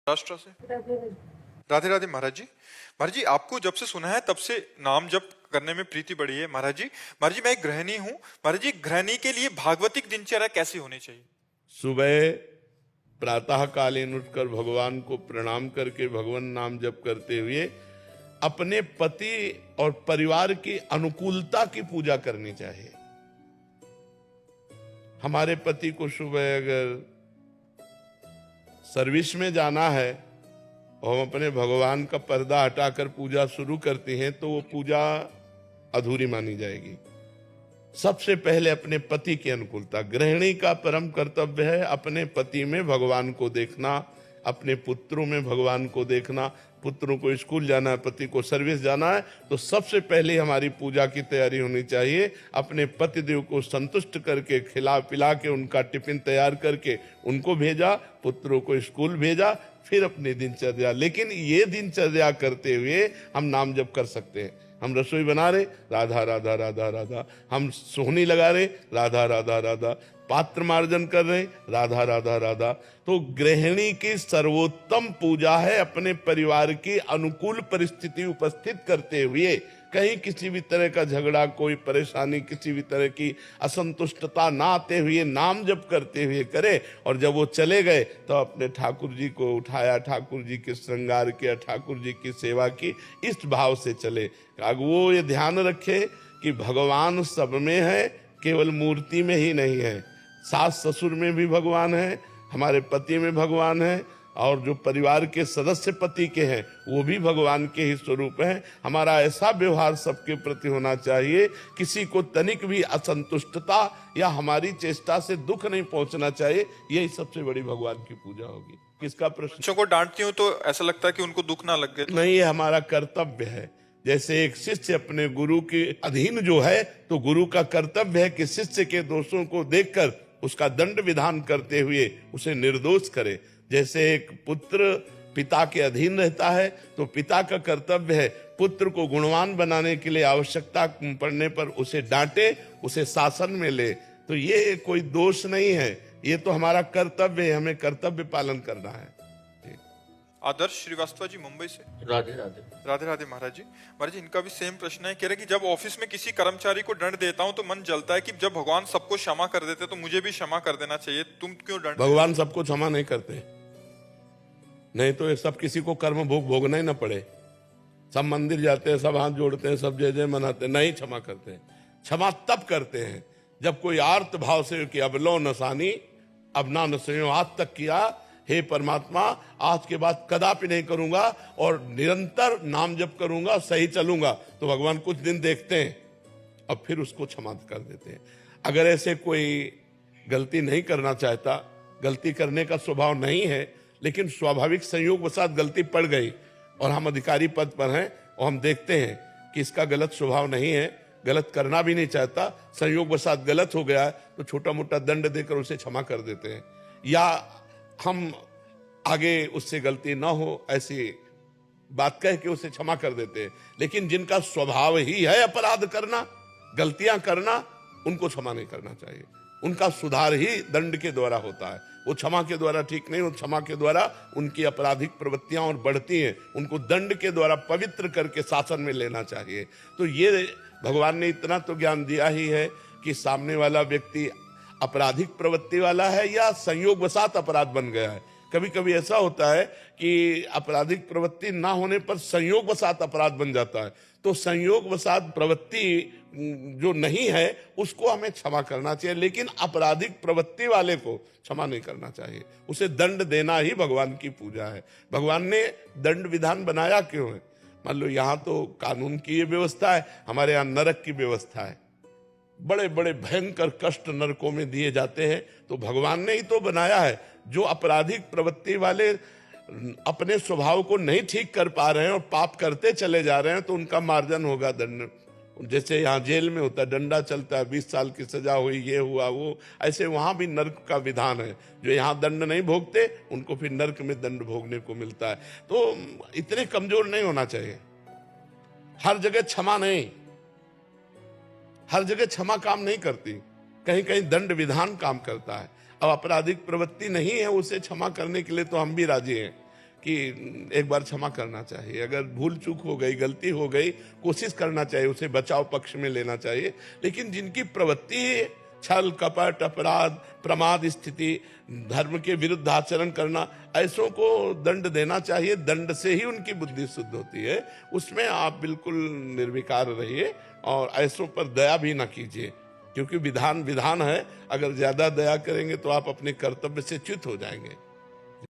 महाराष्ट्र से। राधे राधे महाराज जी। महाराज जी, आपको जब से सुना है तब से नाम जप करने में प्रीति बढ़ी है। महाराज जी मैं एक गृहिणी हूँ। महाराज जी, गृहिणी के लिए भागवतिक दिनचर्या कैसी होनी चाहिए? सुबह प्रातः कालीन उठकर भगवान को प्रणाम करके भगवान नाम जप करते हुए अपने पति और परिवार की अनुकूलता की पूजा करनी चाहिए। हमारे पति को सुबह अगर सर्विस में जाना है और हम अपने भगवान का पर्दा हटाकर पूजा शुरू करते हैं तो वो पूजा अधूरी मानी जाएगी। सबसे पहले अपने पति की अनुकूलता। गृहिणी का परम कर्तव्य है अपने पति में भगवान को देखना, अपने पुत्रों में भगवान को देखना। पुत्रों को स्कूल जाना है, पति को सर्विस जाना है, तो सबसे पहले हमारी पूजा की तैयारी होनी चाहिए। अपने पतिदेव को संतुष्ट करके खिला पिला के उनका टिफिन तैयार करके उनको भेजा, पुत्रों को स्कूल भेजा, फिर अपनी दिनचर्या। लेकिन ये दिनचर्या करते हुए हम नाम जप कर सकते हैं। हम रसोई बना रहे, राधा राधा राधा राधा। हम सोहनी लगा रहे, राधा राधा राधा। पात्र मार्जन कर रहे, राधा राधा राधा। तो गृहिणी की सर्वोत्तम पूजा है अपने परिवार की अनुकूल परिस्थिति उपस्थित करते हुए कहीं किसी भी तरह का झगड़ा, कोई परेशानी, किसी भी तरह की असंतुष्टता ना आते हुए नाम जप करते हुए करे। और जब वो चले गए तो अपने ठाकुर जी को उठाया, ठाकुर जी के श्रृंगार किया, ठाकुर जी की सेवा की, इस भाव से चले। वो ये ध्यान रखे कि भगवान सब में है, केवल मूर्ति में ही नहीं है। सास ससुर में भी भगवान है, हमारे पति में भगवान है, और जो परिवार के सदस्य पति के हैं वो भी भगवान के ही स्वरूप हैं। हमारा ऐसा व्यवहार सबके प्रति होना चाहिए, किसी को तनिक भी असंतुष्टता या हमारी चेष्टा से दुख नहीं पहुंचना चाहिए। यही सबसे बड़ी भगवान की पूजा होगी। किसका प्रश्न? बच्चों को डांटती हूँ तो ऐसा लगता है कि उनको दुख ना लगे। नहीं, ये हमारा कर्तव्य है। जैसे एक शिष्य अपने गुरु के अधीन जो है, तो गुरु का कर्तव्य है कि शिष्य के दोषों को देखकर उसका दंड विधान करते हुए उसे निर्दोष करे। जैसे एक पुत्र पिता के अधीन रहता है तो पिता का कर्तव्य है पुत्र को गुणवान बनाने के लिए आवश्यकता पड़ने पर उसे डांटे, उसे शासन में ले। तो ये कोई दोष नहीं है, ये तो हमारा कर्तव्य है, हमें कर्तव्य पालन करना है। आदर्श श्रीवास्तव जी मुंबई से। राधे राधे। राधे राधे महाराज जी इनका भी सेम प्रश्न है। कह रहे कि जब ऑफिस में किसी कर्मचारी को दंड देता हूं तो मन जलता है कि जब भगवान सबको क्षमा कर देते तो मुझे भी क्षमा कर देना चाहिए, तुम क्यों दंड? भगवान सबको क्षमा नहीं करते, नहीं तो ये सब किसी को कर्म भोग भोगना ही ना पड़े। सब मंदिर जाते हैं, सब हाथ जोड़ते हैं, सब जय जय मनाते हैं, नहीं क्षमा करते हैं। क्षमा तब करते हैं जब कोई आर्त भाव से कि अब लो नसानी, अब ना नसो, आज तक किया, हे परमात्मा आज के बाद कदापि नहीं करूंगा और निरंतर नाम जप करूंगा, सही चलूंगा। तो भगवान कुछ दिन देखते हैं अब फिर उसको क्षमा कर देते हैं। अगर ऐसे कोई गलती नहीं करना चाहता, गलती करने का स्वभाव नहीं है, लेकिन स्वाभाविक संयोग वसात गलती पड़ गई और हम अधिकारी पद पर हैं और हम देखते हैं कि इसका गलत स्वभाव नहीं है, गलत करना भी नहीं चाहता, संयोग वसात गलत हो गया है, तो छोटा मोटा दंड देकर उसे क्षमा कर देते हैं। या हम आगे उससे गलती ना हो ऐसी बात कह के उसे क्षमा कर देते हैं। लेकिन जिनका स्वभाव ही है अपराध करना, गलतियां करना, उनको क्षमा नहीं करना चाहिए। उनका सुधार ही दंड के द्वारा होता है, वो क्षमा के द्वारा ठीक नहीं। वो क्षमा के द्वारा उनकी आपराधिक प्रवृत्तियां और बढ़ती हैं, उनको दंड के द्वारा पवित्र करके शासन में लेना चाहिए। तो ये भगवान ने इतना तो ज्ञान दिया ही है कि सामने वाला व्यक्ति आपराधिक प्रवृत्ति वाला है या संयोग वसात अपराध बन गया है। कभी कभी ऐसा होता है कि आपराधिक प्रवृत्ति ना होने पर संयोग वसात अपराध बन जाता है। तो संयोग वसात प्रवृत्ति जो नहीं है उसको हमें क्षमा करना चाहिए, लेकिन आपराधिक प्रवृत्ति वाले को क्षमा नहीं करना चाहिए। उसे दंड देना ही भगवान की पूजा है। भगवान ने दंड विधान बनाया क्यों है? मान लो यहाँ तो कानून की ये व्यवस्था है, हमारे यहाँ नरक की व्यवस्था है। बड़े बड़े भयंकर कष्ट नरकों में दिए जाते हैं, तो भगवान ने ही तो बनाया है। जो आपराधिक प्रवृत्ति वाले अपने स्वभाव को नहीं ठीक कर पा रहे हैं और पाप करते चले जा रहे हैं, तो उनका मार्जन होगा दंड। जैसे यहाँ जेल में होता है, डंडा चलता है, 20 साल की सजा हुई, ये हुआ वो, ऐसे वहां भी नर्क का विधान है। जो यहाँ दंड नहीं भोगते उनको फिर नर्क में दंड भोगने को मिलता है। तो इतने कमजोर नहीं होना चाहिए। हर जगह क्षमा नहीं, हर जगह क्षमा काम नहीं करती, कहीं कहीं दंड विधान काम करता है। अब आपराधिक प्रवृत्ति नहीं है, उसे क्षमा करने के लिए तो हम भी राजी हैं कि एक बार क्षमा करना चाहिए। अगर भूल चूक हो गई, गलती हो गई, कोशिश करना चाहिए, उसे बचाव पक्ष में लेना चाहिए। लेकिन जिनकी प्रवृत्ति है छल कपट अपराध प्रमाद स्थिति, धर्म के विरुद्ध आचरण करना, ऐसों को दंड देना चाहिए। दंड से ही उनकी बुद्धि शुद्ध होती है। उसमें आप बिल्कुल निर्विकार रहिए और ऐसों पर दया भी ना कीजिए, क्योंकि विधान विधान है। अगर ज्यादा दया करेंगे तो आप अपने कर्तव्य से च्युत हो जाएंगे।